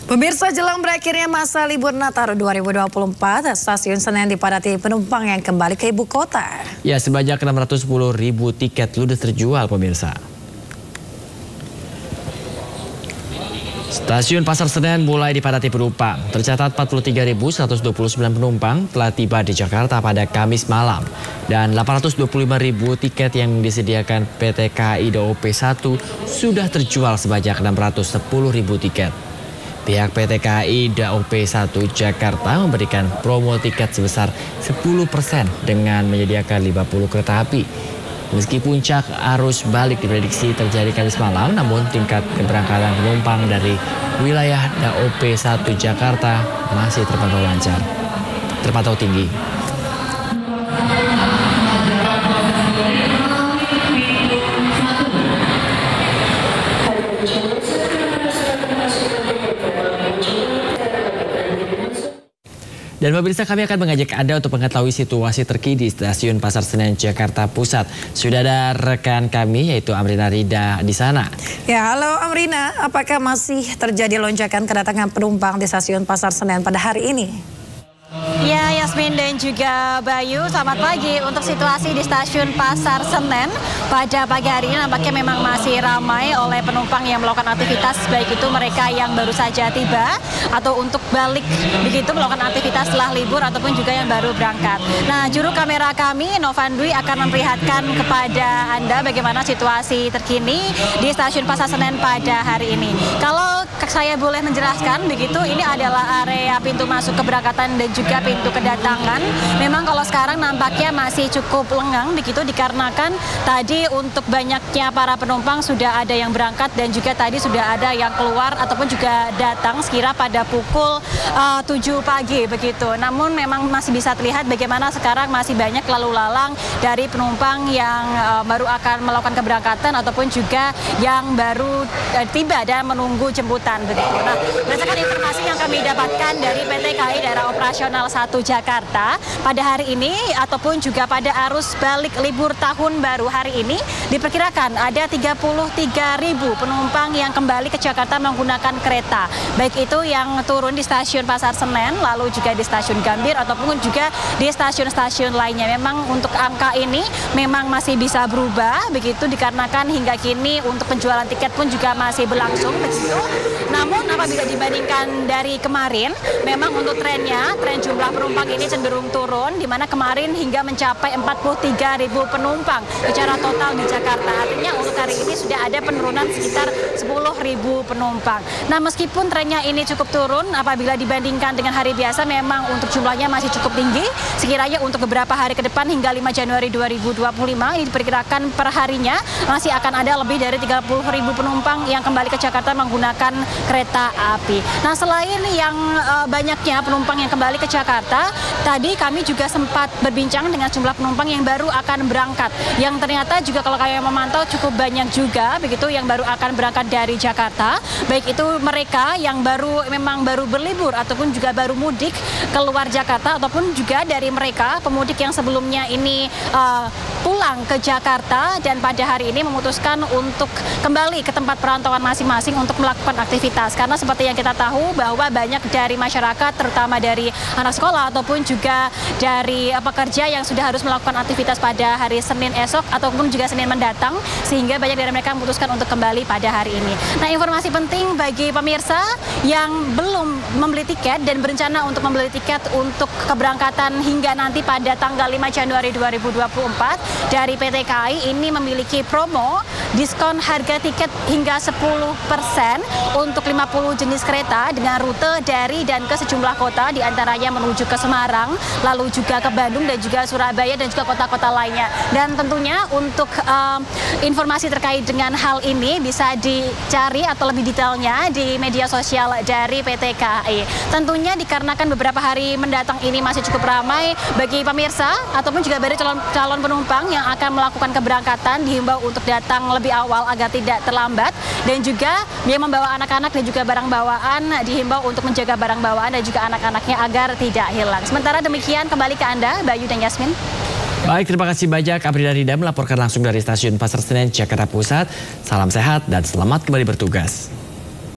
Pemirsa, jelang berakhirnya masa libur Nataru 2024, stasiun Senen dipadati penumpang yang kembali ke ibu kota. Ya, sebanyak 610.000 tiket ludes terjual, pemirsa. Stasiun Pasar Senen mulai dipadati penumpang. Tercatat 43.129 penumpang telah tiba di Jakarta pada Kamis malam. Dan 825.000 tiket yang disediakan PT KAI DOP 1 sudah terjual sebanyak 610.000 tiket. Pihak PT KAI DOP 1 Jakarta memberikan promo tiket sebesar 10% dengan menyediakan 50 kereta api. Meski puncak arus balik diprediksi terjadi Kamis malam, namun tingkat keberangkatan penumpang dari wilayah DOP 1 Jakarta masih terpantau tinggi. Dan pemirsa, kami akan mengajak Anda untuk mengetahui situasi terkini di Stasiun Pasar Senen Jakarta Pusat. Sudah ada rekan kami yaitu Amrina Rida di sana. Ya, halo Amrina, apakah masih terjadi lonjakan kedatangan penumpang di Stasiun Pasar Senen pada hari ini? Ya, Yasmin dan juga Bayu, selamat pagi. Untuk situasi di Stasiun Pasar Senen pada pagi hari ini nampaknya memang masih ramai oleh penumpang yang melakukan aktivitas, baik itu mereka yang baru saja tiba atau untuk balik begitu melakukan aktivitas setelah libur ataupun juga yang baru berangkat. Nah, juru kamera kami Novan Dwi akan memperlihatkan kepada Anda bagaimana situasi terkini di Stasiun Pasar Senen pada hari ini. Kalau saya boleh menjelaskan begitu, ini adalah area pintu masuk keberangkatan dan juga pintu kedatangan. Memang kalau sekarang nampaknya masih cukup lengang begitu dikarenakan tadi untuk banyaknya para penumpang sudah ada yang berangkat dan juga tadi sudah ada yang keluar ataupun juga datang sekira pada pukul 7 pagi begitu. Namun memang masih bisa terlihat bagaimana sekarang masih banyak lalu lalang dari penumpang yang baru akan melakukan keberangkatan ataupun juga yang baru tiba dan menunggu jemputan begitu. Nah, berdasarkan informasi yang kami dapatkan dari PT KAI Daerah Operasional 1 Jakarta pada hari ini ataupun juga pada arus balik libur tahun baru hari ini diperkirakan ada 33.000 penumpang yang kembali ke Jakarta menggunakan kereta, baik itu yang turun di Stasiun Pasar Senen lalu juga di Stasiun Gambir ataupun juga di stasiun-stasiun lainnya. Memang untuk angka ini memang masih bisa berubah begitu dikarenakan hingga kini untuk penjualan tiket pun juga masih berlangsung begitu. Namun apabila dibandingkan dari kemarin, memang untuk tren jumlah penumpang ini cenderung turun, di mana kemarin hingga mencapai 43.000 penumpang secara total di Jakarta. Artinya untuk hari ini sudah ada penurunan sekitar 10.000 penumpang. Nah, meskipun trennya ini cukup turun, apabila dibandingkan dengan hari biasa, memang untuk jumlahnya masih cukup tinggi. Sekiranya untuk beberapa hari ke depan hingga 5 Januari 2025, ini diperkirakan perharinya masih akan ada lebih dari 30.000 penumpang yang kembali ke Jakarta menggunakan kereta api. Nah, selain yang banyaknya penumpang yang kembali ke Jakarta, tadi kami juga sempat berbincang dengan jumlah penumpang yang baru akan berangkat, yang ternyata juga kalau kami memantau cukup banyak juga begitu yang baru akan berangkat dari Jakarta, baik itu mereka yang memang baru berlibur ataupun juga baru mudik keluar Jakarta ataupun juga dari mereka pemudik yang sebelumnya ini pulang ke Jakarta dan pada hari ini memutuskan untuk kembali ke tempat perantauan masing-masing untuk melakukan aktivitas. Karena seperti yang kita tahu bahwa banyak dari masyarakat terutama dari anak sekolah ataupun juga dari pekerja yang sudah harus melakukan aktivitas pada hari Senin esok ataupun juga Senin mendatang, sehingga banyak dari mereka memutuskan untuk kembali pada hari ini. Nah, informasi penting bagi pemirsa yang belum membeli tiket dan berencana untuk membeli tiket untuk keberangkatan hingga nanti pada tanggal 5 Januari 2024 dari PT KAI ini memiliki promo diskon harga tiket hingga 10% untuk 50 jenis kereta dengan rute dari dan ke sejumlah kota, diantaranya menuju ke Semarang, lalu juga ke Bandung dan juga Surabaya dan juga kota-kota lainnya. Dan tentunya untuk informasi terkait dengan hal ini bisa dicari atau lebih detailnya di media sosial dari PT KAI. Tentunya dikarenakan beberapa hari mendatang ini masih cukup ramai bagi pemirsa ataupun juga bagi calon penumpang yang akan melakukan keberangkatan, dihimbau untuk datang lebih awal agar tidak terlambat, dan juga yang membawa anak-anak dan juga barang bawaan dihimbau untuk menjaga barang bawaan dan juga anak-anaknya agar tidak hilang. Sementara demikian, kembali ke Anda, Bayu dan Yasmin. Baik, terima kasih banyak Amrina Rida melaporkan langsung dari Stasiun Pasar Senen Jakarta Pusat. Salam sehat dan selamat kembali bertugas.